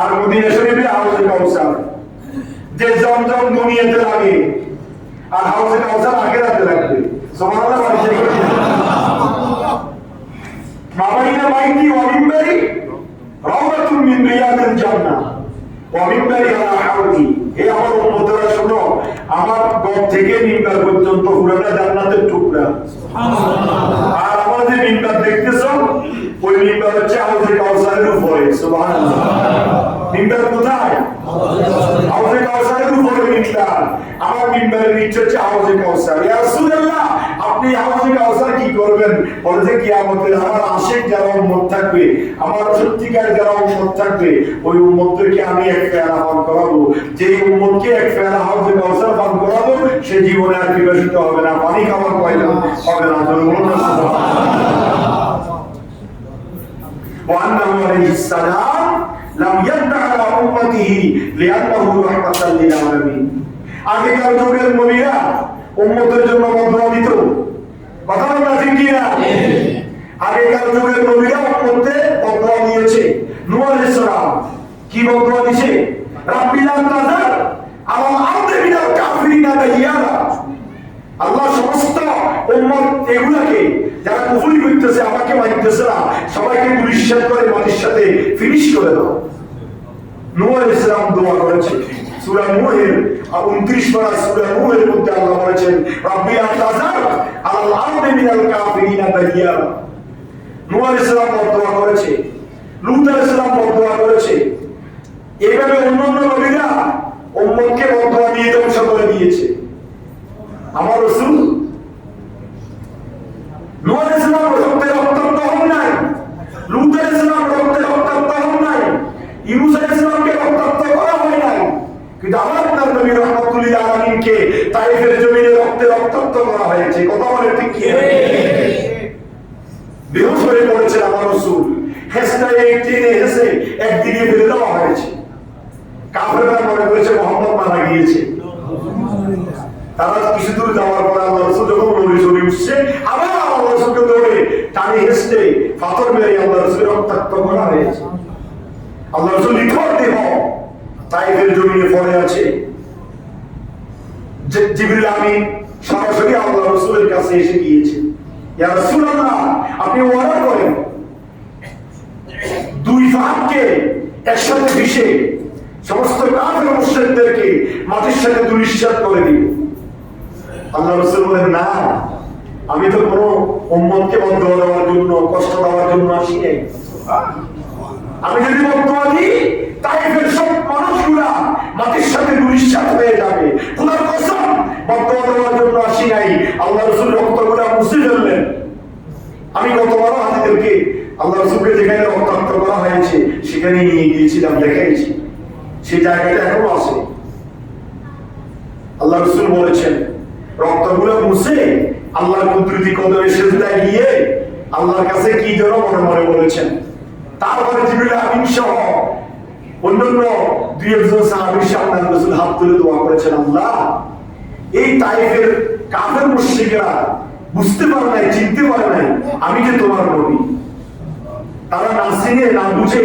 Speaker 1: আর মদিনা শরীফে হাউজে কাউসার, যে জমজম দুনিয়াতে লাগে আর হাউজে কাউসার আখিরাতে লাগবে। সুবহানাল্লাহ। মাবাইনা বাইতি ওয়া মিনবারি রাওদাতুন মিন রিয়াদিল জান্নাহ ওয়া মিনবারি আলা হাউজি। হে আমার উম্মতরা শুনো, আমার ঘর থেকে মিম্বার পর্যন্ত পুরোটা জান্নাতের টুকরা। সুবহানাল্লাহ। আর আমরা যে মিম্বার দেখতেছো ওই মিম্বার হচ্ছে হাউজে কাউসারের উপরে। সুবহানাল্লাহ। মিম্বার কোথায়? হাউজে কাউসারের উপরে মিম্বার। আমার মিম্বারের নিচে হচ্ছে হাউজে কাউসার। ইয়া রাসূলুল্লাহ, আপনি হাউজে কাউসার কি করবেন? বলে যে কিয়ামতের আমার আশিক যারা উম্মত থাকবে, আমার সত্যিকার যারা উম্মত থাকবে, ওই উম্মতদেরকে আমি এক পেয়ালা পান করাবো। যে উম্মতকে এক পেয়ালা হাউজে কাউসার পান করাবো, সে জীবনে আর বিকশিত হবে না, পানি খাওয়ার প্রয়োজন হবে না। বলুন না وأنه عليه السلام لم يدع على أمته لأنه رحمة للعالمين। আগেকার যুগের নবীরা উম্মতের জন্য বদদুয়া দিত, কথা বলা ঠিক কি না? আগেকার যুগের নবীরা উম্মতকে বদদুয়া দিয়েছে। নূহ আলাইহিস সালাম কি বদদুয়া দিয়েছে? রাব্বি লা তাযার আলাল আরদি মিনাল কাফিরিনা দাইয়ারা। আল্লাহ সমস্ত উম্মত এগুলাকে যারা কুফরি করতেছে, আমাকে মানতেছে না, সবাইকে নিঃশেষ করে মাটির সাথে ফিনিশ করে দাও। নূহ আলাইহিস সালাম দোয়া করেছে। সূরা নূহের 29 পারা সূরা নূহের মধ্যে আল্লাহ বলেছেন রাব্বি লা তাযার আলাল আরদি মিনাল কাফিরিনা দাইয়ারা। নূহ আলাইহিস সালাম দোয়া করেছে, লূত আলাইহিস সালাম দোয়া করেছে। এইভাবে অন্যান্য নবীরা উম্মতকে বদদুয়া দিয়ে ধ্বংস করে দিয়েছে। আমার রাসূল নূহ আলাইহিস সালাম রক্তে রক্তাক্ত হন নাই, লূত আলাইহিস সালাম রক্তে রক্তাক্ত হন নাই, ইউনূস আলাইহিস সালামকে রক্তাক্ত করা হয় নাই, কিন্তু আমার নবী রাহমাতুল লিল আলামিনকে তায়েফের জমিনে রক্তে রক্তাক্ত করা হয়েছে। কথা বলে ঠিক কি? বেহুশ হয়ে পড়েছে আমার রাসূল, হেসটায় একদিনে হেসে একদিকে ফেলে দেওয়া হয়েছে। কাফেররা মনে করেছে মুহাম্মদ মারা গিয়েছে। তারা কিছু দূর যাওয়ার পরে আল্লাহ রাসূল যখন নবী শরীফ উঠছে, আবার আল্লাহ রাসূলকে ধরে টানে হেসে পাথর মেরে আল্লাহ রাসূলকে রক্তাক্ত করা হয়েছে। আল্লাহ রাসূল নিথর দেহ তায়েফের জমিনে পড়ে আছে। জিবরিল আমিন সরাসরি আল্লাহ রাসূলের কাছে এসে গিয়েছে, ইয়া রাসূলুল্লাহ আপনি ওয়াদা করেন দুই ফাঁককে একসাথে ভিসে সমস্ত কাফের মুশরিকদেরকে মাটির সাথে দুলিশাত করে দিব। আল্লাহ রাসূল বলেন না, আমি তো কোনো উম্মতকে বদদুয়া দেওয়ার জন্য, কষ্ট দেওয়ার জন্য আসি নাই। আমি যদি বদদুয়া দিই তায়েফের সব মানুষগুলা মাটির সাথে দুলিশাত হয়ে যাবে। খোদার কসম বদদুয়া দেওয়ার জন্য আসি নাই। আল্লাহ রাসূল রক্তগুলা মুছে ফেললেন। আমি গতবারও হাজিদেরকে আল্লাহ রাসূলকে যেখানে রক্তাক্ত করা হয়েছে সেখানে নিয়ে গিয়েছিলাম, দেখাইছি, সেই জায়গাটা এখনো আছে। আল্লাহ রাসূল বলেছেন রক্তগুলো মুছে আল্লাহর কুদরতি কদমে সিজদায় গিয়ে আল্লাহর কাছে কি যেন মনে মনে বলেছেন। তারপরে জিবরিল আমিন সহ অন্যান্য দুই একজন সাহাবীর সামনে রাসূল হাত তুলে দোয়া করেছেন, আল্লাহ এই তায়েফের কাফের মুশরিকরা বুঝতে পারে নাই, চিনতে পারে নাই আমি যে তোমার নবী। তারা না চিনে না বুঝে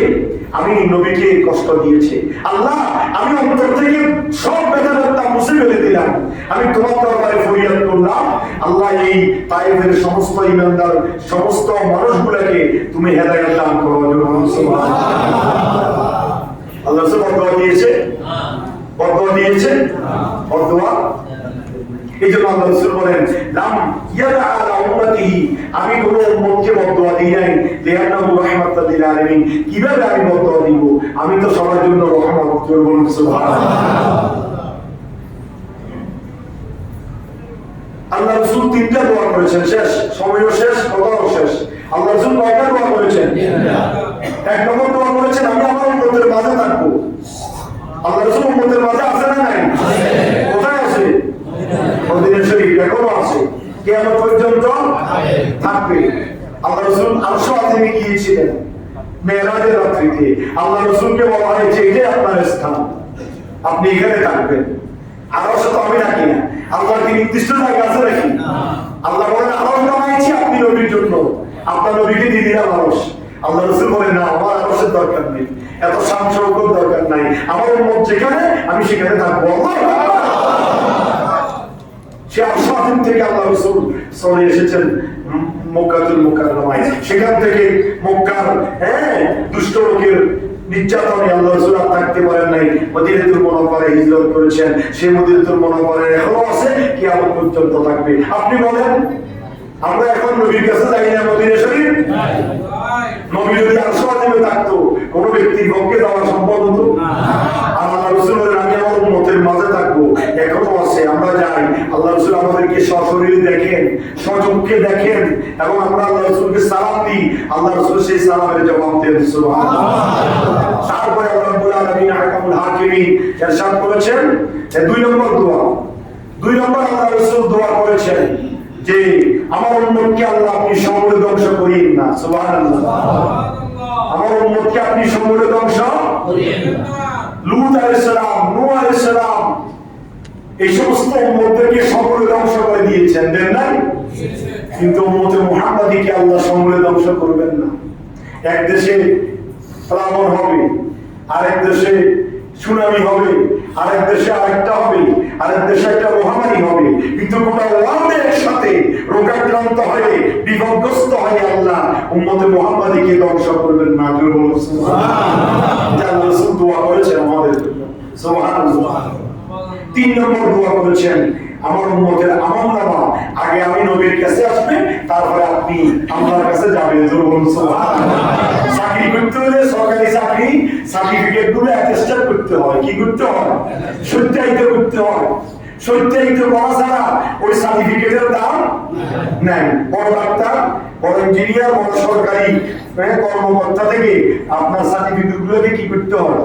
Speaker 1: আমি নবীকে কষ্ট দিয়েছে। আল্লাহ আমি অন্তর থেকে সব বেদনা মুছে ফেলে দিলাম। আমি তোমার দরবারে ফরিয়াদ করলাম, আল্লাহ এই তায়েফের সমস্ত ঈমানদার সমস্ত মানুষগুলোকে তুমি হেদায়েত দান করো। সুবহানাল্লাহ। আল্লাহ বদদুয়া দিয়েছে, বদদুয়া দিয়েছে, বদদুয়া। এই জন্য আল্লাহ রাসূল বলেন লাম ইয়াদা আলা উম্মতিহি, আমি কোন উম্মতকে বদদুয়া দিই নাই, লিআন্নাহু রাহমাতাল লিল আলামিন। কিভাবে আমি বদদুয়া দিব? আমি তো সবার জন্য রহমত। বলুন সুবহানাল্লাহ। আল্লাহ রাসূল তিনটা দোয়া করেছেন, শেষ সময়ও শেষ, কথাও শেষ। আল্লাহ রাসূল কয়টা দোয়া করেছেন? এক নম্বর দোয়া করেছেন আমি আমার উম্মতের মাঝে থাকবো। আল্লাহ রাসূল উম্মতের মাঝে আছে না নাই? কোথায় আছে? মদিনা শরীফ এখনো আছে, কিয়ামত পর্যন্ত থাকবে। আল্লাহ রাসূল আরশ আযমে গিয়েছিলেন মেরাজের রাত্রিতে। আল্লাহ রাসূলকে বলা হয়েছে এটাই আপনার স্থান, আপনি এখানে থাকবেন। আরশ তো আমি রাখি না, আল্লাহর কি নির্দিষ্ট জায়গা আছে নাকি? আল্লাহ বলেন আরশ বানাইছি আপনি নবীর জন্য, আপনার নবীকে দিয়ে দিলাম আরশ। আল্লাহ রাসূল বলেন না, আমার আরশের দরকার নেই, এত শান শওকত দরকার নাই, আমার উম্মত যেখানে আমি সেখানে থাকবো। সে আরশ আযম থেকে আল্লাহ রাসূল চলে এসেছেন মক্কাতুল মুকাররমায়। সেখান থেকে মক্কার দুষ্ট লোকের নির্যাতনে আল্লাহ রাসূল আর থাকতে পারেন নাই, মদিনাতুল মুনাওয়ারায় হিজরত করেছেন। সেই মদিনাতুল মুনাওয়ারায় এখনো আছে, কিয়ামত পর্যন্ত থাকবে। আপনি বলেন আমরা এখন নবীর কাছে যাই না মদিনা শরীফ? নবী যদি আরশ আযমে থাকতো কোন ব্যক্তির পক্ষে যাওয়া সম্ভব হতো? আল্লাহ রাসূল বলেন আমি আমার উম্মতের মাঝে থাকবো, এখনো আছে, আমরা যাই। আল্লাহ রাসূল আমাদেরকে সশরীরে দেখেন, সচক্ষে দেখেন, এবং আমরা আল্লাহ রাসূলকে সালাম দিই, আল্লাহ রাসূল সেই সালামের জবাব দেন। সুবহানাল্লাহ। তারপরে আল্লাহ রাব্বুল আলামিন আহকামুল হাকিমিন ইরশাদ করেছেন, দুই নম্বর দোয়া দুই নম্বর আল্লাহ রাসূল দোয়া করেছেন যে আমার উম্মতকে আল্লাহ আপনি সমূলে ধ্বংস করিয়েন না। সুবহানাল্লাহ। আমার উম্মতকে আপনি সমূলে ধ্বংস করিয়েন না। লূত আলাইহিস সালাম, নূহ আলাইহিস সালাম এই সমস্ত উম্মতদেরকে সমূলে ধ্বংস করে দিয়েছেন, দেন নাই? কিন্তু উম্মতে মুহাম্মাদীকে আল্লাহ সমূলে ধ্বংস করবেন না। এক দেশে প্লাবন হবে, আরেক দেশে সুনামি হবে, আরেক দেশে আরেকটা হবে, আরেক দেশে একটা মহামারী হবে, কিন্তু গোটা ওয়ার্ল্ড একসাথে রোগাক্রান্ত হয়ে বিপদগ্রস্ত হয়ে আল্লাহ উম্মতে মুহাম্মাদীকে ধ্বংস করবেন না। জোরে বলুন সুবহানাল্লাহ। আল্লাহ রাসূল দোয়া করেছেন আমাদের জন্য। সুবহানাল্লাহ। তিন নম্বর দোয়া করেছেন আমার উম্মতের আমলনামা আগে আমি নবীর কাছে আসবে, তারপরে আপনি আল্লাহর কাছে যাবেন। জোরে বলুন সুবহানাল্লাহ। চাকরি করতে হলে সরকারি চাকরি সার্টিফিকেট গুলো অ্যাটেস্টেড করতে হয়। কি করতে হয়? সত্যায়িত করতে হয়। সত্যায়িত করা ছাড়া ওই সার্টিফিকেটের দাম নাই। বড় ডাক্তার, বড় ইঞ্জিনিয়ার, বড় সরকারি কর্মকর্তা থেকে আপনার সার্টিফিকেট গুলোকে কি করতে হয়?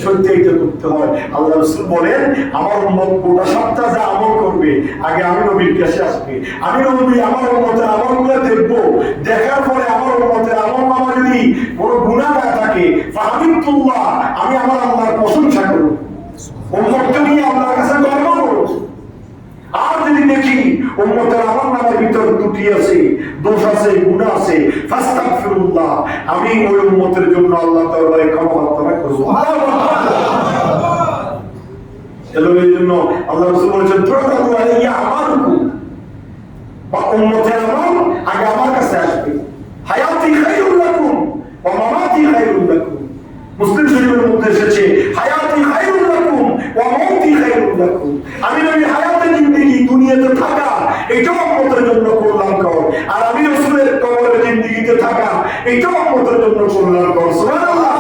Speaker 1: সত্যায়িত করতে হয়। আল্লাহ রাসূল বলেন আমার উম্মত গোটা সপ্তাহ যা আমল করবে আগে আমি নবীর কাছে আসবে, আমি নবী আমার উম্মতের আমলগুলো দেখবো, দেখার পরে আমার উম্মতের আমলনামা যদি কোনো গুনাহ না থাকে ফাহামিদুল্লাহ, আমি আমার আল্লাহর প্রশংসা করব, উম্মতকে নিয়ে আল্লাহর কাছে গর্ব করব। আর যদি দেখি উম্মতের আমলনামার ভিতর ত্রুটি আছে, দোষ আছে, গুনাহ আছে, ফাস্তাগফিরুল্লাহ, আমি ওই উম্মতের জন্য আল্লাহর দরবারে ক্ষমা প্রার্থনা করব। এই জন্য আল্লাহ রাসূল বলেছেন তুরাদু আলাইয়া আমালুকুম, বা উম্মতের আমল আগে আমার কাছে আসবে। হায়াতি খায়রুল লাকুম ওয়া মামাতি খায়রুল লাকুম। মুসলিম শরীফের মধ্যে এসেছে হায়াতি খায়রুল লাকুম ওয়া মাউতি খায়রুল লাকুম। আমি নবী হায়াতে জিন্দেগি দুনিয়াতে থাকা এটাও উম্মতের জন্য কল্যাণকর, আর আমি রাসূলের কবরে জিন্দেগিতে থাকা এটাও উম্মতের জন্য কল্যাণকর। সুবহানাল্লাহ।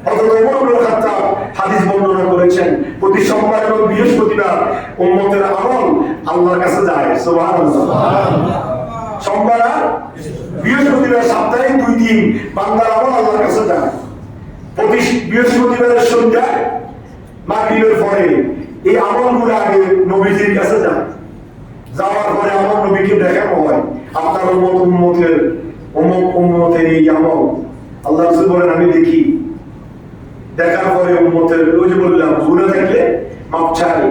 Speaker 1: হযরত ওমর ইবনে খাত্তাব হাদিস বর্ণনা করেছেন প্রতি সোমবার এবং বৃহস্পতিবার উম্মতের আমল আল্লাহর কাছে যায়। সুবহানাল্লাহ। সোমবার আর বৃহস্পতিবার সপ্তাহে 2 দিন বান্দার আমল আল্লাহর কাছে যায়। প্রতি বৃহস্পতিবারের সন্ধ্যায় মাগরিবের পরে এই আমলগুলো আগে নবীজির কাছে যায়। যাওয়ার পরে আমার নবীকে দেখানো হয় আপনার উম্মতের এই আমল। আল্লাহ রাসূল বলেন আমি দেখি, দেখার পরে উম্মতের ওই যে বললাম গুনাহ থাকলে মাপ চাই,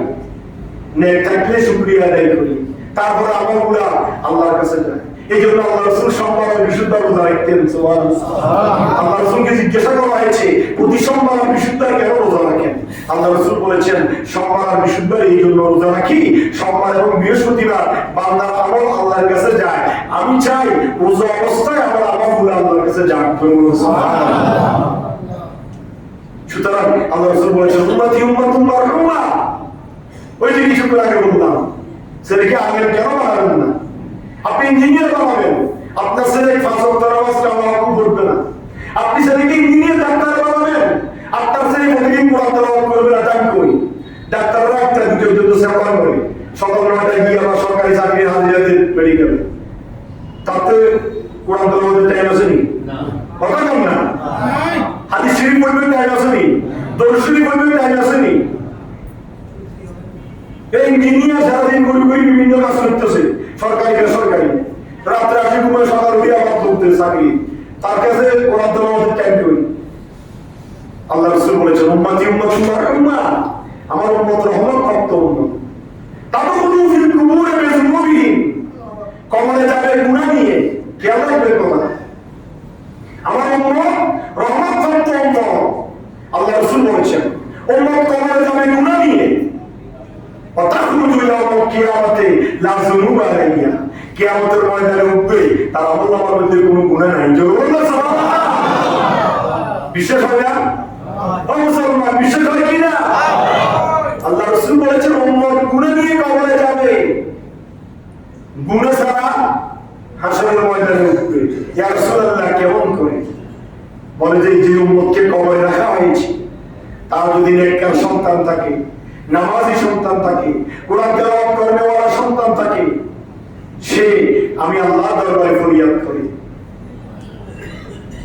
Speaker 1: নেক থাকলে শুকরিয়া আদায় করি, তারপরে আমলগুলো আল্লাহর কাছে যায়। এই জন্য আল্লাহ রাসূল সোমবার বিশুদ্ধ রোজা রাখতেন। সুবহানাল্লাহ। আল্লাহ রাসূলকে জিজ্ঞাসা করা হয়েছে প্রতি সোমবার বিশুদ্ধ কেন রোজা রাখেন? আল্লাহ রাসূল বলেছেন সোমবার বিশুদ্ধ এই জন্য রোজা রাখি, সোমবার এবং বৃহস্পতিবার বান্দার আমল আল্লাহর কাছে যায়, আমি চাই রোজা অবস্থায় আমার আমলগুলো আল্লাহর কাছে যাক। সুবহানাল্লাহ। সুতরাং আল্লাহ রাসূল বলেছেন উম্মতি উম্মাতুন মারহুমা। ওই যে কিছু আগে বললাম ছেলেকে আগে কেন বানাবেন না? আপনি ইঞ্জিনিয়ার বানাবেন, আপনার ছেলে 5 ওয়াক্ত নামাজ কালাম পড়বে না। আপনি ছেলেকে ইঞ্জিনিয়ার ডাক্তার বানাবেন, আপনার ছেলে প্রতিদিন কোরআন তেলাওয়াত করবে না। টাইম কই? ডাক্তাররা একটা দুটো যত সেবা করে সকাল 9টায় গিয়ে আবার সরকারি চাকরি হাজিরা দেন মেডিকেলে, তাতে কোরআন তেলাওয়াতের টাইম আছে নি? না। কথা কম না? হাদিস শরীফ পড়বে টাইম আছে নি? দরুদ শরীফ পড়বে টাইম আছে নি? এই ইঞ্জিনিয়ার সারাদিন করে বিভিন্ন কাজ করতেছে, সরকারি বেসরকারি, রাত্রে আসে ঘুমায় সকাল উঠে আবার করতে চাকরি, তার কাছে কোরআন তেলাওয়াতের টাইম কই? আল্লাহ রাসূল বলেছেন উম্মতি উম্মাতুন মারহুমা, আমার উম্মত রহমতপ্রাপ্ত উম্মত। তাদখুলু ফিল কুবুরি বিযুনুবিহিম, কবরে যাবে গুনাহ নিয়ে, খেয়াল রাখবেন কথা। আমার উম্মত রহমতপ্রাপ্ত উম্মত। আল্লাহ রাসূল বলেছেন উম্মত কবরে যাবে গুনাহ নিয়ে। وتخرج يوم القيامة لا ذنوب عليها, কিয়ামতের ময়দানে উঠবে তার আমলনামার মধ্যে কোনো গুনাহ নাই। জোরে বলুন সুবহানাল্লাহ। বিশ্বাস হয় না? ও মুসলমান, বিশ্বাস হয় কি না? আল্লাহ রাসূল বলেছেন উম্মত গুনাহ নিয়ে কবরে যাবে, গুনাহ ছাড়া হাসরের ময়দানে উঠবে। ইয়া রাসূলুল্লাহ কেমন করে? বলে যে উম্মতকে কবরে রাখা হয়েছে তার যদি নেককার সন্তান থাকে, নামাজি সন্তান থাকে, কোরআন তেলাওয়াত করেওয়ালা সন্তান থাকে, সে আমি আল্লাহর দরবারে ফরিয়াদ করি,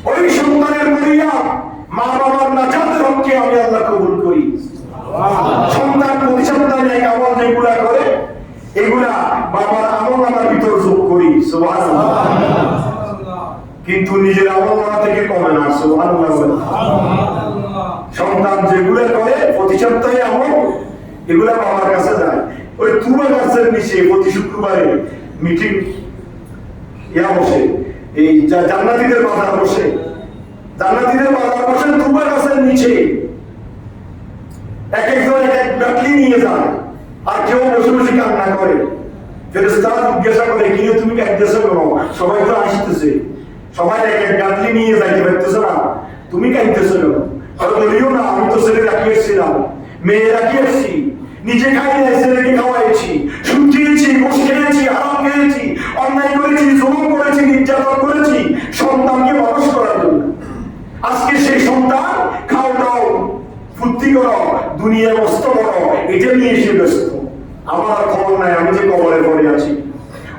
Speaker 1: ওই সন্তানের ফরিয়াদ মা বাবার নাজাতের হককে আমি আল্লাহ কবুল করি। সন্তান প্রতিসন্তানে কিন্তু নিজের আমলনামা থেকে কমে না। সুবহানাল্লাহ। সন্তান যেগুলো করে প্রতি সপ্তাহে আমল, এগুলা বাবার কাছে যায়। ওই তুবা গাছের নিচে প্রতি শুক্রবারে মিটিং বসে, এই জান্নাতীদের বাজার বসে, জান্নাতীদের বাজার বসে তুবা গাছের নিচে এক একজন এক এক গাঁটলি নিয়ে যায়, আর কেউ বসে বসে কান্না করে। ফেরেশতারা জিজ্ঞাসা করে, কি তুমি কাঁদতেছো কেন? সবাই তো আসতেছে, সবাই এক এক গাঁটলি নিয়ে যাইতে পারতেছো না, তুমি কাঁদতেছো কেন? আর বলিও না, আমি তো ছেলে রাখি এসেছিলাম, মেয়ে রাখি এসেছি, নিজে খাই নাই, ছেলেকে খাওয়াইছি, সুদ খেয়েছি, ঘুষ খেয়েছি, হারাম খেয়েছি, অন্যায় করেছি, জুলুম করেছি, নির্যাতন করেছি সন্তানকে মানুষ করার জন্য। আজকে সেই সন্তান খাও দাও ফুর্তি করো, দুনিয়া মস্ত বড়, এটা নিয়ে এসে ব্যস্ত। আমার আর খবর নাই আমি যে কবরে পড়ে আছি।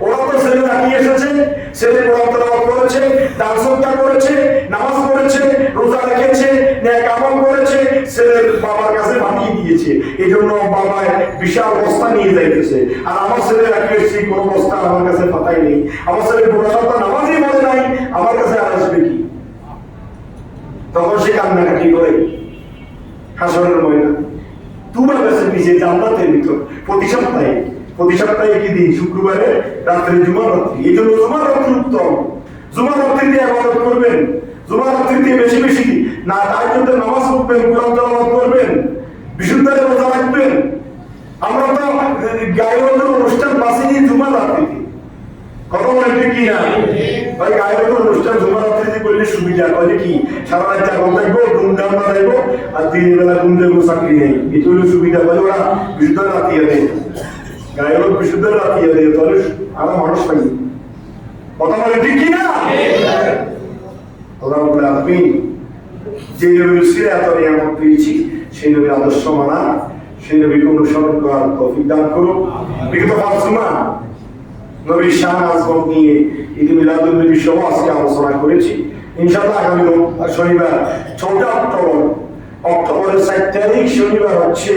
Speaker 1: ওরা তো ছেলে রাখিয়ে এসেছে, ছেলে কোরআন তেলাওয়াত করেছে, দান সদকা করেছে, নামাজ পড়েছে, রোজা রেখেছে, নেক আমল করেছে, ছেলের বাবার কাছে পাঠিয়ে দিয়েছে। এই জন্য বাবা বিশাল বস্তা নিয়ে যাইতেছে, আর আমার ছেলে রাখিয়ে এসেছি, কোনো বস্তা আমার কাছে পাঠাই নেই। আমার ছেলে বুড়া সন্তান নামাজই পড়ে নাই, আমার কাছে আর আসবে কি? তখন সে কান্নাকাটি করে হাসরের ময়দান তুবা গাছের নিচে জান্নাতের ভিতর প্রতি সপ্তাহে কি দিন? শুক্রবারে রাত্রে জুমার রাত্রি। এই জন্য জুমার রাত্রি উত্তম। জুমার রাত্রিতে ইবাদত করবেন, জুমার রাত্রিতে বেশি বেশি না তাহাজ্জুদে নামাজ পড়বেন, কোরআন তেলাওয়াত করবেন, বিশুদ্ধভাবে রোজা রাখবেন। আমরা তো গায়ের অনুষ্ঠান বাসিনি জুমার রাত্রিতে, কথা বলেন ঠিক কি না ভাই? গায়ের অনুষ্ঠান জুমার রাত্রিতে করলে সুবিধা হয় কি? সারা রাত জাগো থাকবো, ধুমধাম বাজাইবো, আর দিনের বেলা ঘুম দেবো, চাকরি নেই, এটা হলো সুবিধা। বলে ওরা বিশুদ্ধ রাতিয়া দেয়, গায়ের বিশুদ্ধ রাতিয়া দেয়, তাহলে আমরা মানুষ পাই। কথা বলেন ঠিক কি না? আমি যে নবীর সিরে এত নিয়ামত পেয়েছি, সেই নবীর আদর্শ মানা, সেই নবীকে অনুসরণ করার তৌফিক দান করুন। বিগত 5 জুমা নবীর শান আজমত নিয়ে ঈদ মিলাদুন নবী সহ আজকে আলোচনা করেছি। ইনশাআল্লাহ আগামী শনিবার 4 অক্টোবরের 7 তারিখ শনিবার হচ্ছে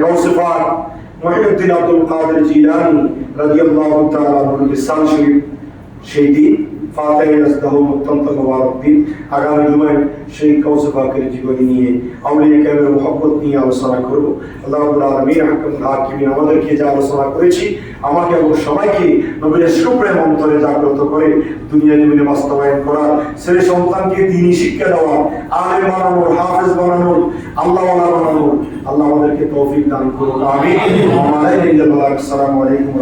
Speaker 1: গাউসে পাক মুহিউদ্দিন আব্দুল কাদের জিলানী রাদিয়াল্লাহু তাআলা আনহুর ইসলাম শরীফ, সেই দিন ফাতিহা নাজদাহ অত্যন্ত মুবারক দিন। আগামী জুমায় সেই গাউসে পাকের জীবনী নিয়ে, আউলিয়া কেরামের মুহাব্বত নিয়ে আলোচনা করব। আল্লাহ রাব্বুল আলামিন হাকিমুল হাকিমিন আমাদেরকে যা আলোচনা করেছি, আমাকে এবং সবাইকে নবীর সুপ্রেম অন্তরে জাগ্রত করে দুনিয়া জীবনে বাস্তবায়ন করা, ছেলে সন্তানকে দ্বীনি শিক্ষা দেওয়া, আলেম বানানোর, হাফেজ বানানোর, আল্লাহওয়ালা বানানোর আল্লাহ আমাদেরকে তৌফিক দান করুন। আমিন। আসসালামু আলাইকুম।